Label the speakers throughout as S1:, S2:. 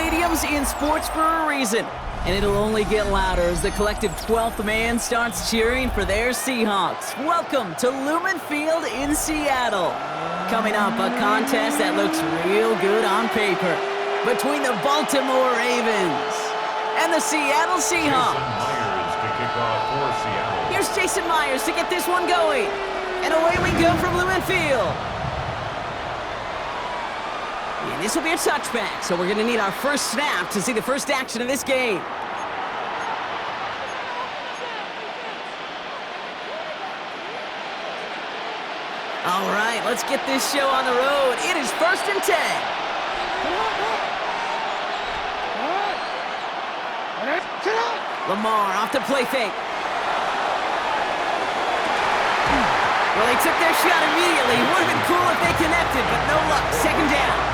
S1: stadiums in sports for a reason. And it'll only get louder as the collective 12th man starts cheering for their Seahawks. Welcome to Lumen Field in Seattle. Coming up, a contest that looks real good on paper between the Baltimore Ravens and the Seattle Seahawks. Here's Jason Myers to get this one going. And away we go from Lumen Field. And this will be a touchback, so we're going to need our first snap to see the first action of this game. All right, let's get this show on the road. It is 1st and 10. Lamar off the play fake. Well, they took their shot immediately. Would have been cool if they connected, but no luck. 2nd down.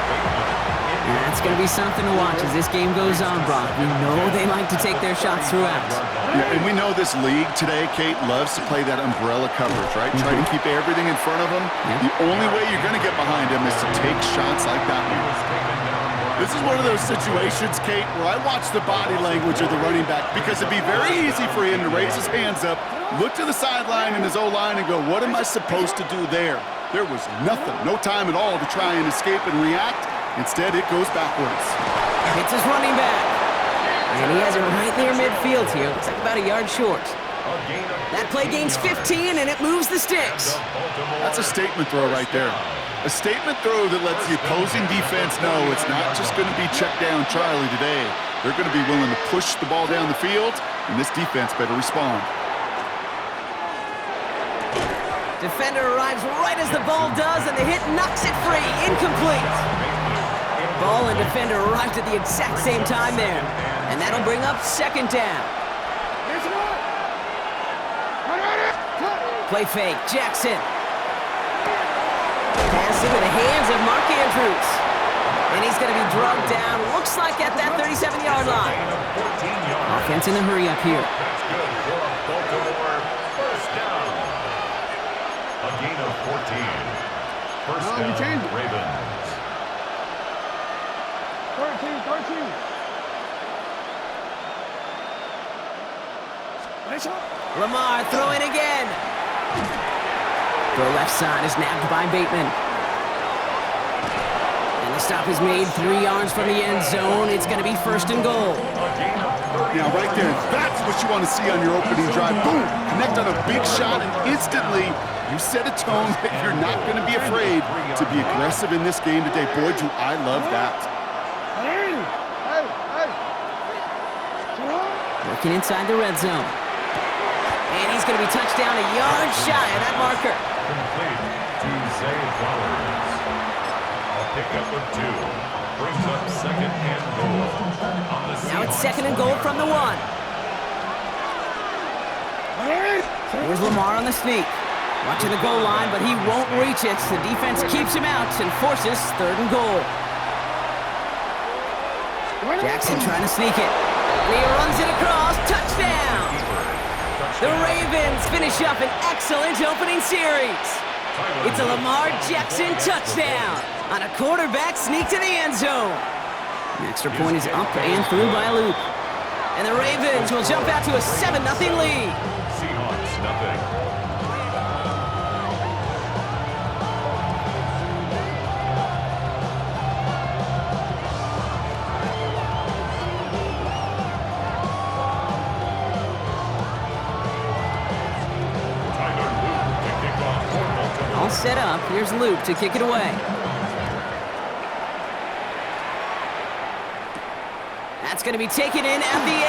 S1: That's going to be something to watch as this game goes on, Brock. We know they like to take their shots throughout.
S2: Yeah, and we know this league today, Kate, loves to play that umbrella coverage, right? Try to keep everything in front of them. The only way you're going to get behind him is to take shots like that one. This is one of those situations, Kate, where I watch the body language of the running back because it'd be very easy for him to raise his hands up, look to the sideline in his O-line and go, what am I supposed to do there? There was nothing, no time at all to try and escape and react. Instead, it goes backwards.
S1: It's his running back. And he has it right near midfield here. Looks like about a yard short. That play gains 15, and it moves the sticks.
S2: That's a statement throw right there. A statement throw that lets the opposing defense know it's not just going to be check down Charlie today. They're going to be willing to push the ball down the field, and this defense better respond.
S1: Defender arrives right as the ball does, and the hit knocks it free. Incomplete. Ball and defender arrived at the exact same time there. And that'll bring up 2nd down. Play fake, Jackson. Pass into the hands of Mark Andrews. And he's going to be drugged down, looks like at that 37-yard line. Offense in a hurry up here.
S3: A gain of 14. First down, Ravens.
S4: 13.
S1: Lamar throwing again. The left side is nabbed by Bateman. And the stop is made 3 yards from the end zone. It's going to be 1st and goal.
S2: Now, right there, that's what you want to see on your opening drive. Boom! Connect on a big shot, and instantly you set a tone that you're not going to be afraid to be aggressive in this game today. Boy, do I love that.
S1: Working inside the red zone. And he's going to be touched down a yard shy of that marker.
S3: Complete to Zay Flowers. A pickup of 2. Brings up 2nd and goal.
S1: Now it's 2nd and goal from the 1. Here's Lamar on the sneak. Watching the goal line, but he won't reach it. The defense keeps him out and forces 3rd and goal. Jackson trying to sneak it. And he runs it across. Touchdown! The Ravens finish up an excellent opening series. It's a Lamar Jackson touchdown on a quarterback sneak to the end zone. The extra point is up and through by a loop. And the Ravens will jump out to a 7-0 lead.
S3: Seahawks, nothing.
S1: All set up. Here's Luke to kick it away. That's going to be taken in at the 8.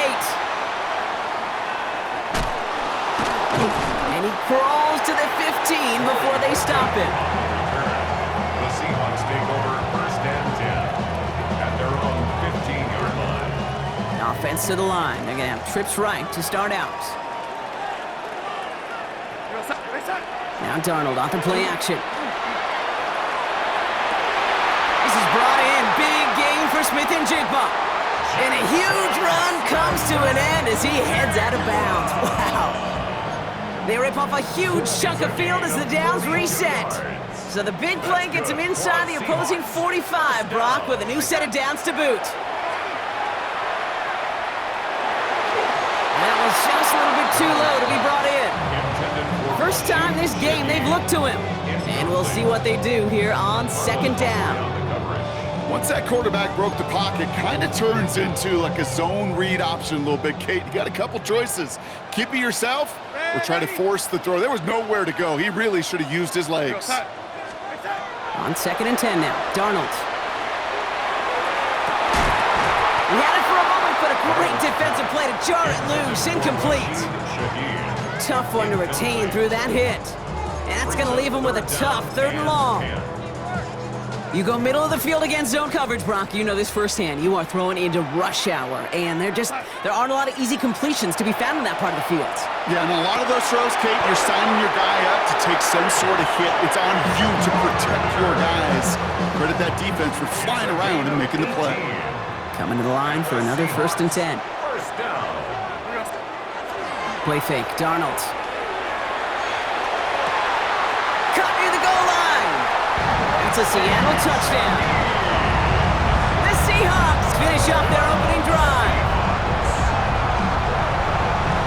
S1: And he crawls to the 15 before they stop him.
S3: The Seahawks take over 1st and 10 at their own 15-yard line.
S1: Offense to the line. They're going to have trips right to start out. Now Darnold off the play action. This is brought in. Big game for Smith and Jigba. And a huge run comes to an end as he heads out of bounds. Wow. They rip off a huge chunk of field as the downs reset. So the big play gets him inside the opposing 45, Brock, with a new set of downs to boot. is just a little bit too low to be brought in. First time this game they've looked to him. And we'll see what they do here on second down.
S2: Once that quarterback broke the pocket, kind of turns into like a zone read option a little bit, Kate. You got a couple choices. Keep it yourself or try to force the throw. There was nowhere to go. He really should have used his legs.
S1: On 2nd and 10 now, Darnold. He had it for a moment, but a great defensive play to jar it loose. Incomplete. Tough one to retain through that hit. And that's going to leave him with a tough 3rd and long. You go middle of the field against zone coverage, Brock. You know this firsthand. You are throwing into rush hour, and there aren't a lot of easy completions to be found in that part of the field.
S2: Yeah, and a lot of those throws, Kate, you're signing your guy up to take some sort of hit. It's on you to protect your guys. Credit that defense for flying around and making the play.
S1: Coming to the line for another 1st and 10.
S3: First down.
S1: Play fake, Darnold. Cut near the goal line. It's a Seattle touchdown. The Seahawks finish up their opening drive.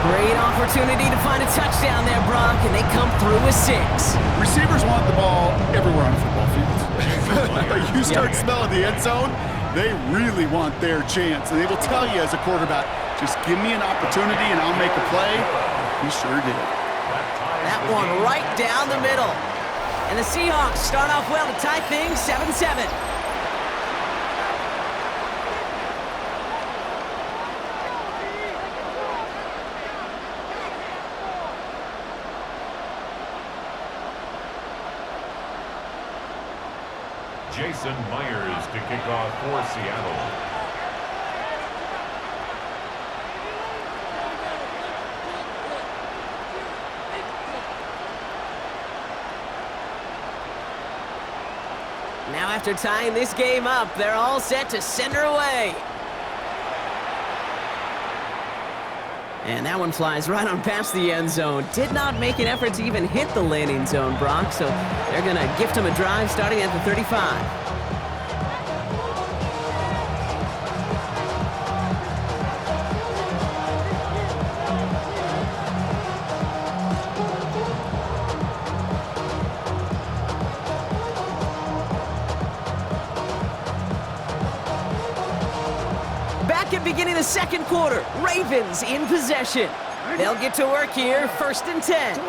S1: Great opportunity to find a touchdown there, Brock, and they come through with 6.
S2: Receivers want the ball everywhere on a football field. You start smelling the end zone, they really want their chance. And they will tell you as a quarterback, just give me an opportunity and I'll make a play. He sure did.
S1: That one right down the middle. And the Seahawks start off well to tie things 7-7.
S3: Jason Myers to kick off for Seattle.
S1: Now after tying this game up, they're all set to send her away. And that one flies right on past the end zone. Did not make an effort to even hit the landing zone, Brock, so they're going to gift him a drive starting at the 35. Beginning the 2nd quarter, Ravens in possession. They'll get to work here, 1st and 10.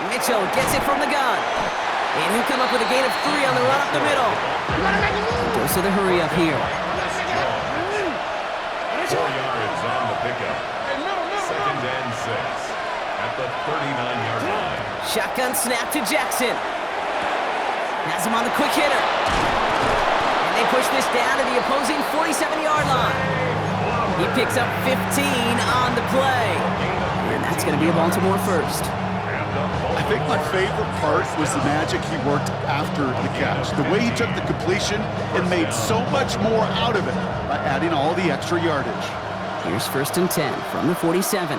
S1: Mitchell gets it from the gun. And he'll come up with a gain of 3 on the run up the middle. Goes to the hurry up here.
S3: 4 yards on the pickup. 2nd and 6 at the 39-yard line.
S1: Shotgun snap to Jackson. Has him on the quick hitter. They push this down to the opposing 47-yard line. He picks up 15 on the play. And that's going to be a Baltimore first.
S2: I think my favorite part was the magic he worked after the catch. The way he took the completion and made so much more out of it by adding all the extra yardage.
S1: Here's 1st and 10 from the 47.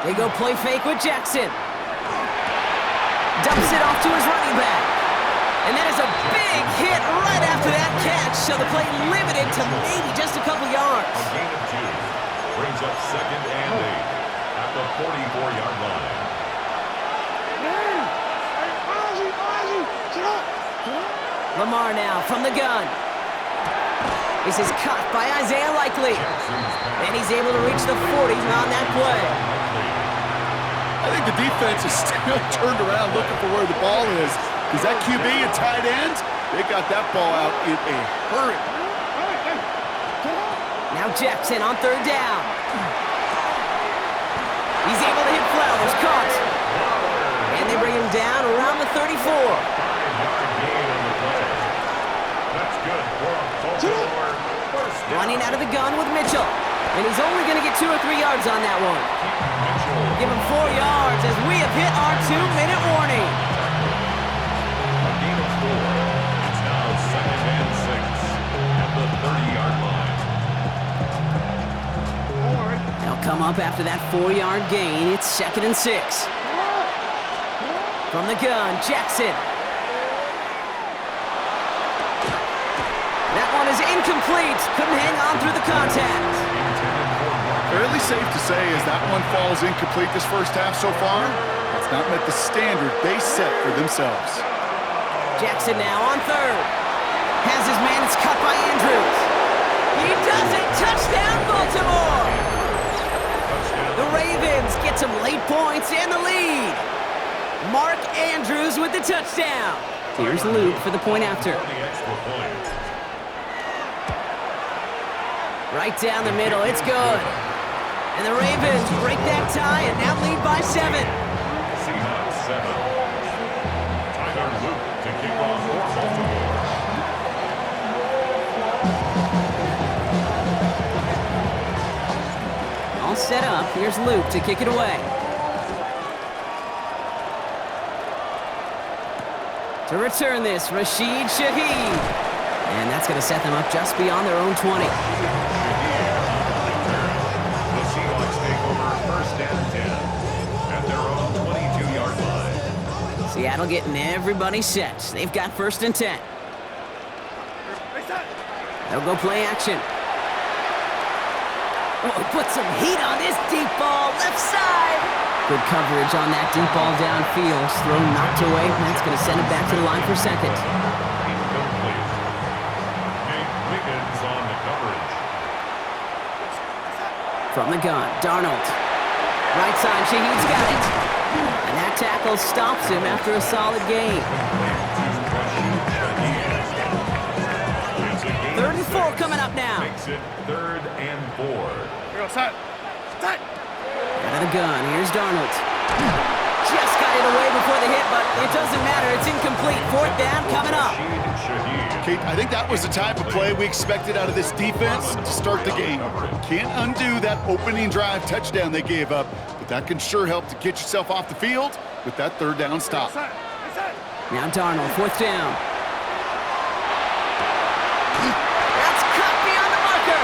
S1: They go play fake with Jackson. Dumps it off to his running back. And that is a big hit right after that catch, so the play limited to maybe just a couple yards.
S3: A gain of 2 brings up 2nd and 8 at the 44-yard line.
S1: Lamar now from the gun. This is caught by Isaiah Likely. And he's able to reach the 40 on that play.
S2: I think the defense is still turned around looking for where the ball is. Is that QB and tight end? They got that ball out in a hurry.
S1: Now Jackson on 3rd down. He's able to hit Flowers, caught. And they bring him down around the 34.
S3: 5-yard gain on the play. That's good for a Baltimore first down.
S1: Running out of the gun with Mitchell. And he's only going to get 2 or 3 yards on that one. Give him 4 yards as we have hit our 2-minute warning.
S3: A gain of 4. It's now 2nd and 6 at the 30-yard line.
S1: They'll come up after that 4-yard gain. It's 2nd and 6. From the gun, Jackson. That one is incomplete. Couldn't hang on through the contact.
S2: Fairly safe to say as that one falls incomplete this first half so far, it's not met the standard they set for themselves.
S1: Jackson now on third. Has his man, it's cut by Andrews. He does it! Touchdown, Baltimore! The Ravens get some late points and the lead. Mark Andrews with the touchdown. Here's Luke for the point after. Right down the middle, it's good. And the Ravens break that tie and now lead by 7.
S3: Seahawks 7. Tyler Luke to kick off for Baltimore.
S1: All set up, here's Luke to kick it away. To return this, Rashid Shaheed. And that's going to set them up just beyond their own 20.
S3: The Seahawks take over first and 10 at their own 22-yard line.
S1: Seattle getting everybody set. They've got first and 10. They'll go play action. Oh, put some heat on this deep ball, left side. Good coverage on that deep ball downfield. Throw knocked away. That's going to send it back to the line for second.
S3: Incomplete. Nate Wiggins on the coverage.
S1: From the gun, Darnold. Right side, Shaheed's got it. And that tackle stops him after a solid gain. Third and 4 coming up now.
S3: Makes it 3rd and 4.
S1: Out of the gun, here's Darnold. Just got it away before the hit, but it doesn't matter. It's incomplete. 4th down coming up.
S2: Kate, I think that was the type of play we expected out of this defense to start the game. Can't undo that opening drive touchdown they gave up, but that can sure help to get yourself off the field with that 3rd down stop.
S1: Now Darnold, 4th down. That's cut beyond the marker.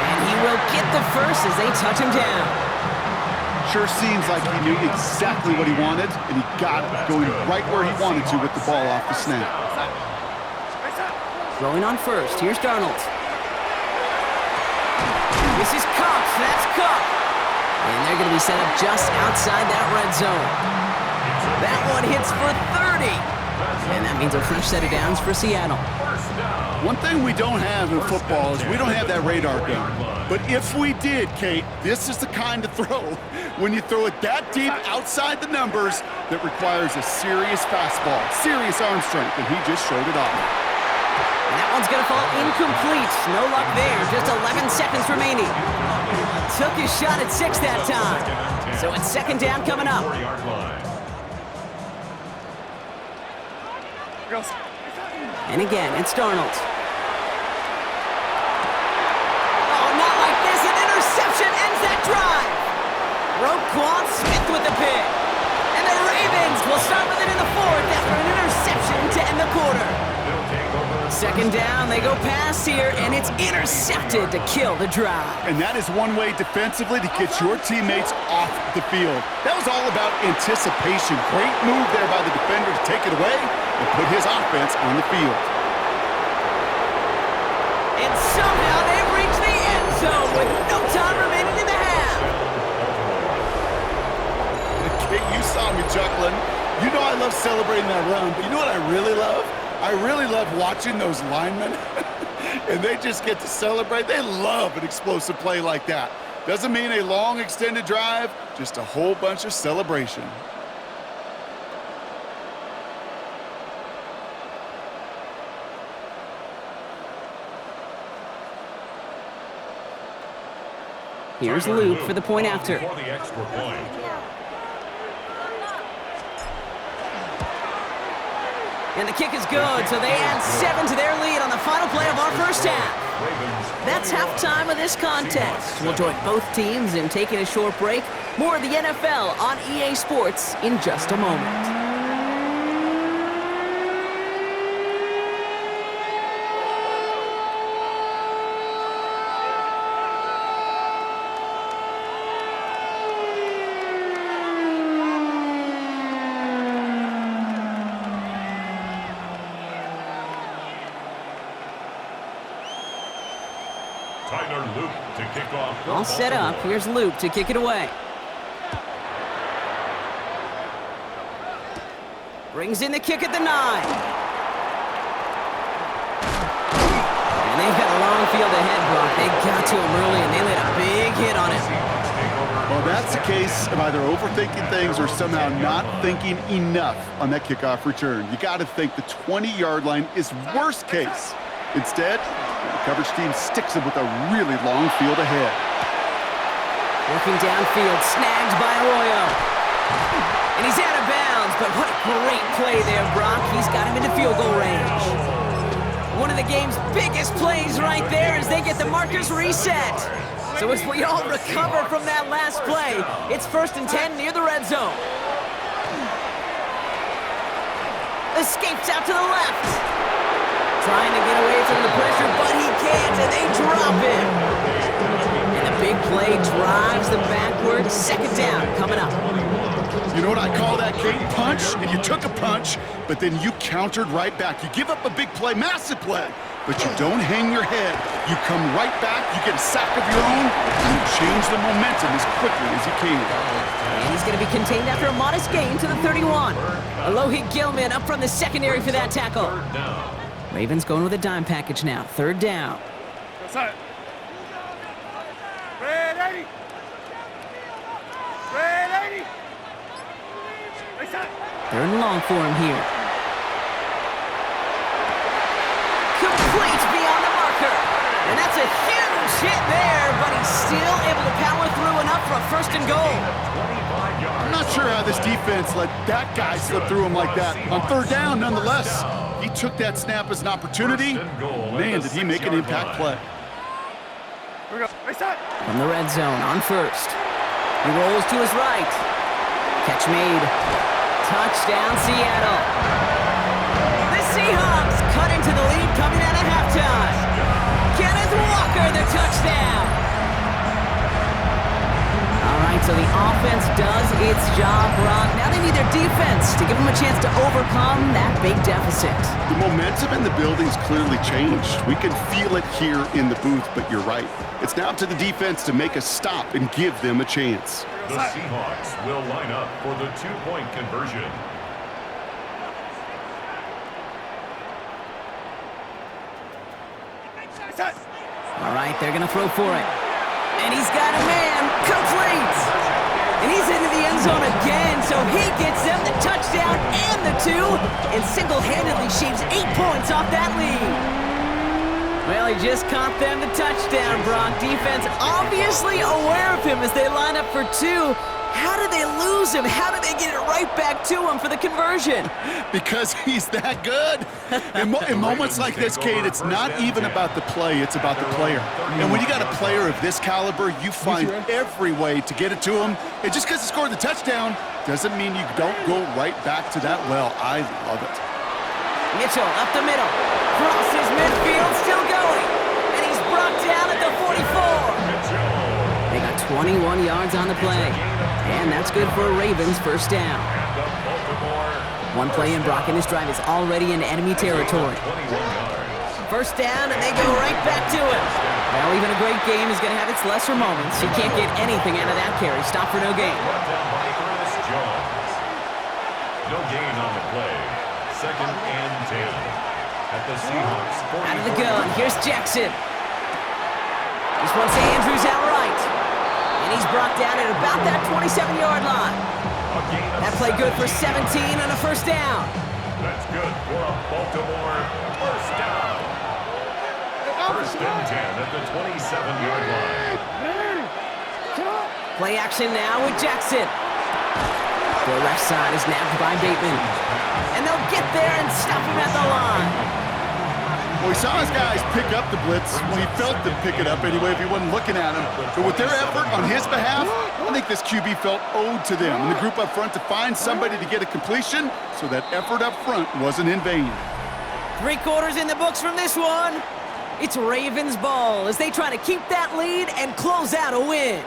S1: And he will get the first as they touch him down.
S2: Sure seems like he knew exactly what he wanted, and he got it going right where he wanted to with the ball off the snap.
S1: Throwing on first, here's Darnold. This is Cup, that's Cup. And they're going to be set up just outside that red zone. That one hits for 30. And that means a fresh set of downs for Seattle.
S2: One thing we don't have in football is we don't have that radar gun. But if we did, Kate, this is the kind of throw, when you throw it that deep outside the numbers, that requires a serious fastball, serious arm strength, and he just showed it off.
S1: And that one's going to fall incomplete. No luck there, just 11 seconds remaining. Took his shot at 6 that time. So it's 2nd down coming up. And again, it's Darnold. Oh, not like this. An interception ends that drive. Roquan Smith with the pick. And the Ravens will start with it in the 4th after an interception to end the quarter. 2nd down, they go pass here, and it's intercepted to kill the drive.
S2: And that is one way defensively to get your teammates off the field. That was all about anticipation. Great move there by the defender to take it away and put his offense on the field.
S1: And somehow they've reached the end zone with no time remaining in the half.
S2: Kate, you saw me chuckling. You know I love celebrating that run, but you know what I really love? I really love watching those linemen, and they just get to celebrate. They love an explosive play like that. Doesn't mean a long extended drive, just a whole bunch of celebration.
S1: Here's Luke for the point after.
S3: For the extra point.
S1: And the kick is good, so they add 7 to their lead on the final play of our first half. That's halftime of this contest. We'll join both teams in taking a short break. More of the NFL on EA Sports in just a moment.
S3: Tyler Luke to kick off.
S1: All set up. Here's Luke to kick it away. Brings in the kick at the 9. And they've got a long field ahead, Brock. They got to him early, and they laid a big hit on him.
S2: Well, that's a case of either overthinking things or somehow not thinking enough on that kickoff return. You got to think the 20-yard line is worst case. Instead, the coverage team sticks him with a really long field ahead.
S1: Working downfield, snagged by Arroyo. And he's out of bounds, but what a great play there, Brock. He's got him into field goal range. One of the game's biggest plays right there as they get the markers reset. So as we all recover from that last play, it's 1st and 10 near the red zone. Escapes out to the left. Trying to get away from the pressure, but he can't, and they drop him. And the big play drives them backwards. 2nd down coming up.
S2: You know what I call that, Kate? Punch, and you took a punch, but then you countered right back. You give up a big play, massive play, but you don't hang your head. You come right back, you get a sack of your own, and you change the momentum as quickly as you can.
S1: And he's going to be contained after a modest gain to the 31. Alohi Gilman up from the secondary for that tackle. Ravens going with a dime package now. 3rd down. They're in long for him here. Complete beyond the marker. And that's a huge hit there, but he's still able to power through enough for a 1st and goal.
S2: I'm not sure how this defense let that guy slip through him like that. On 3rd down, nonetheless, he took that snap as an opportunity. Man, did he make an impact play.
S1: From the red zone on 1st. He rolls to his right. Catch made. Touchdown, Seattle. The Seahawks cut into the lead coming out of halftime. Kenneth Walker, the touchdown. All right, so the offense does its job, Brock. Now they need their defense to give them a chance to overcome that big deficit.
S2: The momentum in the building's clearly changed. We can feel it here in the booth, but you're right. It's now up to the defense to make a stop and give them a chance.
S3: The Seahawks will line up for the 2-point conversion.
S1: All right, they're going to throw for it. And he's got a man. Complete. And he's into the end zone again, so he gets them the touchdown and the 2, and single-handedly shaves 8 points off that lead. Well, he just caught them the touchdown, Brock. Defense obviously aware of him as they line up for 2. How did they lose him? How did they get it right back to him for the conversion?
S2: Because he's that good. In moments like this, Kate, it's not even about the play, it's about the player. And when you got a player of this caliber, you find every way to get it to him. And just because he scored the touchdown doesn't mean you don't go right back to that well. I love it.
S1: Mitchell up the middle. Crosses midfield, still going. And he's brought down at the 44. They got 21 yards on the play. And that's good for a Ravens 1st down. 1 play in, Brock, and this drive is already in enemy territory. 1st down, and they go right back to it. Well, even a great game is going to have its lesser moments. He can't get anything out of that carry. Stop for no gain.
S3: No gain on the play. 2nd and 10. At the Seahawks 40.
S1: Out of the gun, here's Jackson. This one's Andrews outright. And he's brought down at about that 27-yard line. That play good for 17 and a 1st down.
S3: That's good for a Baltimore 1st down. 1st and 10 at the 27-yard line.
S1: Play action now with Jackson. The left side is nabbed by Bateman. And they'll get there and stop him at the line.
S2: Well, he saw his guys pick up the blitz. Well, he felt them pick it up anyway if he wasn't looking at him. But with their effort on his behalf, I think this QB felt owed to them and the group up front to find somebody to get a completion, so that effort up front wasn't in vain.
S1: 3 quarters in the books from this one. It's Ravens ball as they try to keep that lead and close out a win.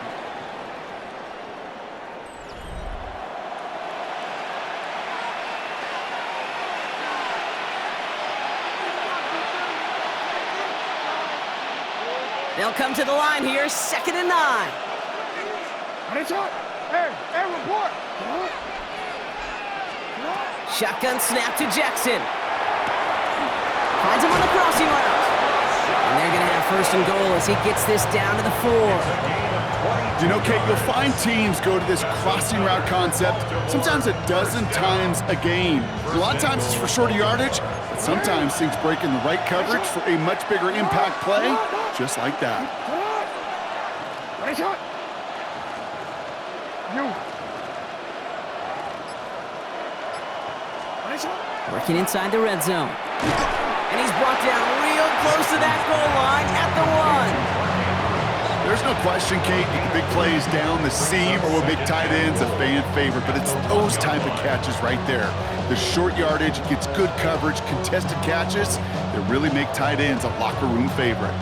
S1: They'll come to the line here, 2nd and 9.
S4: Hey, report.
S1: Shotgun snap to Jackson. Finds him on the crossing route. And they're going to have 1st and goal as he gets this down to the 4.
S2: You know, Kate, you'll find teams go to this crossing route concept sometimes a dozen times a game. A lot of times it's for shorter yardage, but sometimes things break in the right coverage for a much bigger impact play, just like that.
S1: Working inside the red zone. And he's brought down real close to that goal line at the 1.
S2: There's no question, Kate, the big plays down the seam or with big tight ends, a fan favorite, but it's those type of catches right there. The short yardage gets good coverage, contested catches that really make tight ends a locker room favorite.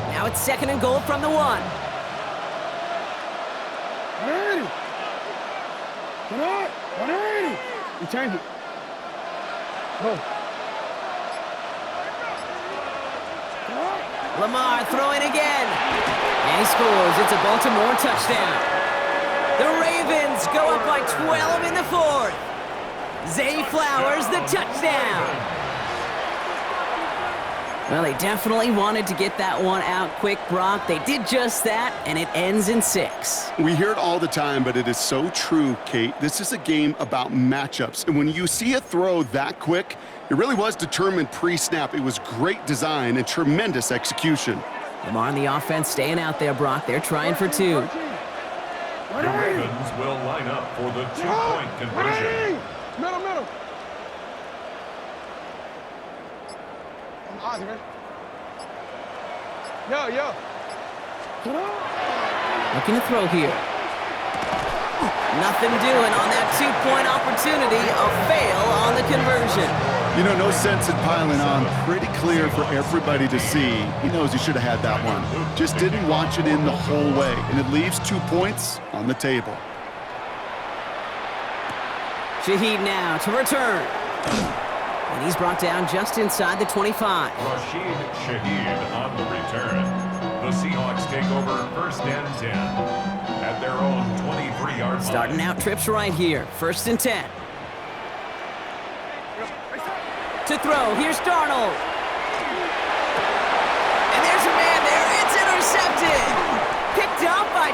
S1: Now it's 2nd and goal from the 1.
S4: 180. Get on. 180. You change it. Go.
S1: Lamar throwing again. And he scores. It's a Baltimore touchdown. The Ravens go up by 12 in the 4th. Zay Flowers, the touchdown. Well, they definitely wanted to get that one out quick, Brock. They did just that, and it ends in 6.
S2: We hear it all the time, but it is so true, Kate. This is a game about matchups. And when you see a throw that quick, it really was determined pre-snap. It was great design and tremendous execution.
S1: Lamar on the offense staying out there, Brock. They're trying for 2.
S3: The Ravens will line up for the 2-point conversion.
S4: Middle. Yo.
S1: Looking to throw here. Nothing doing on that 2-point opportunity. A fail on the conversion.
S2: You know, no sense in piling on. Pretty clear for everybody to see. He knows he should have had that one. Just didn't watch it in the whole way. And it leaves 2 points on the table.
S1: Shaheed now to return. And he's brought down just inside the 25.
S3: Rashid Shaheed on the return. The Seahawks take over 1st and 10 at their own 23-yard line.
S1: Starting out trips right here. 1st and 10. To throw, here's Darnold. And there's a man there, it's intercepted. Picked up by